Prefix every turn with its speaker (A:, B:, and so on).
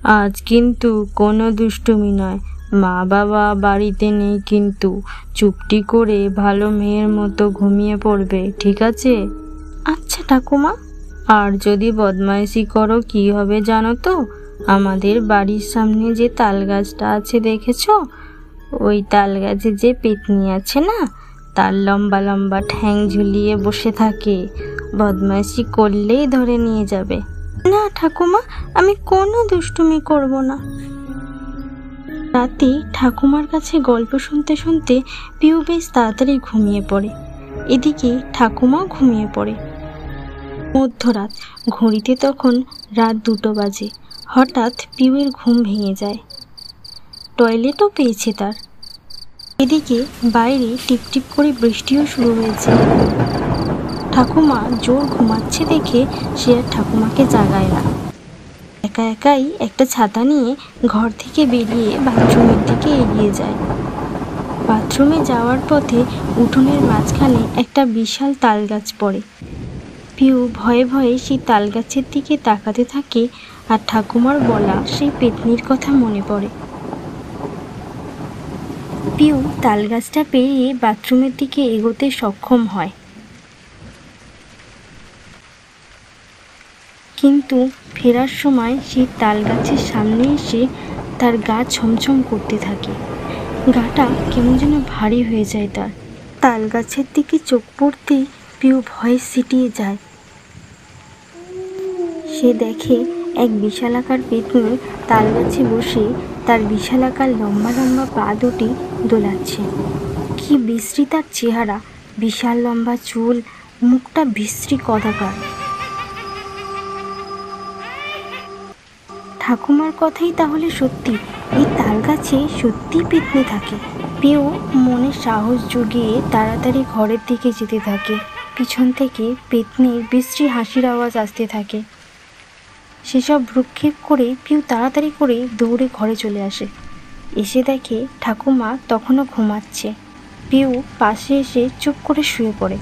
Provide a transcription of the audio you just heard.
A: আজ কিন্তু কোনো দুষ্টুমি নয়, মা বাবা বাড়িতে নেই, কিন্তু চুপটি করে ভালো মেয়ের মতো ঘুমিয়ে পড়বে, ঠিক আছে?
B: আচ্ছা ঠাকুমা।
A: আর যদি বদমাইশি করো কি হবে জানো তো? আমাদের বাড়ির সামনে যে তাল গাছটা আছে দেখেছো? ওই তাল গাছে যে পেতনি আছে না, তার লম্বা লম্বা ঠ্যাং ঝুলিয়ে বসে থাকে, বদমাইশি করলেই ধরে নিয়ে যাবে।
B: না ঠাকুমা, আমি কোনো দুষ্টুমি করব না। রাতে ঠাকুমার কাছে গল্প শুনতে শুনতে পিউ বেশ তাড়াতাড়ি ঘুমিয়ে পড়ে। এদিকে ঠাকুমাও ঘুমিয়ে পড়ে। মধ্যরাত, ঘড়িতে তখন রাত 2টো বাজে। হঠাৎ পিউয়ের ঘুম ভেঙে যায়। টয়লেটও পেয়েছে তার। এদিকে বাইরে টিপটিপ করে বৃষ্টিও শুরু হয়েছে। ঠাকুমা জোর ঘুমাচ্ছে দেখে সে আর ঠাকুমাকে জাগায় না। একা একাই একটা ছাতা নিয়ে ঘর থেকে বেরিয়ে বাথরুমের দিকে এগিয়ে যায়। বাথরুমে যাওয়ার পথে উঠোনের মাঝখানে একটা বিশাল তাল গাছ পড়ে। পিউ ভয়ে ভয়ে সেই তাল গাছের দিকে তাকাতে থাকে, আর ঠাকুমার বলা সেই পেতনির কথা মনে পড়ে। পিউ তাল গাছটা পেরিয়ে বাথরুমের দিকে এগোতে সক্ষম হয়, কিন্তু ফেরার সময় সেই তাল গাছের সামনে এসে তার গা ছমছম করতে থাকে। গাটা কেমন যেন ভারী হয়ে যায় তার। তাল গাছের দিকে চোখ পড়তেই পিউ ভয়ে সিটিয়ে যায়। সে দেখে এক বিশালাকার পেতনি তাল গাছে বসে তার বিশালাকার লম্বা লম্বা পা দুটি দোলাচ্ছে। কি বিশ্রী তার চেহারা, বিশাল লম্বা চুল, মুখটা বিশ্রী কদাকার। ঠাকুমার কথাই তাহলে সত্যি, এই তাল গাছে সত্যিই পেতনি থাকে। পিউ মনে সাহস জুগিয়ে তাড়াতাড়ি ঘরের দিকে যেতে থাকে। পিছন থেকে পেতনির বিশ্রী হাসির আওয়াজ আসতে থাকে। সেসব ভ্রুক্ষেপ করে পিউ তাড়াতাড়ি করে দৌড়ে ঘরে চলে আসে। এসে দেখে ঠাকুমা তখনও ঘুমাচ্ছে। পিউ পাশে এসে চুপ করে শুয়ে পড়ে।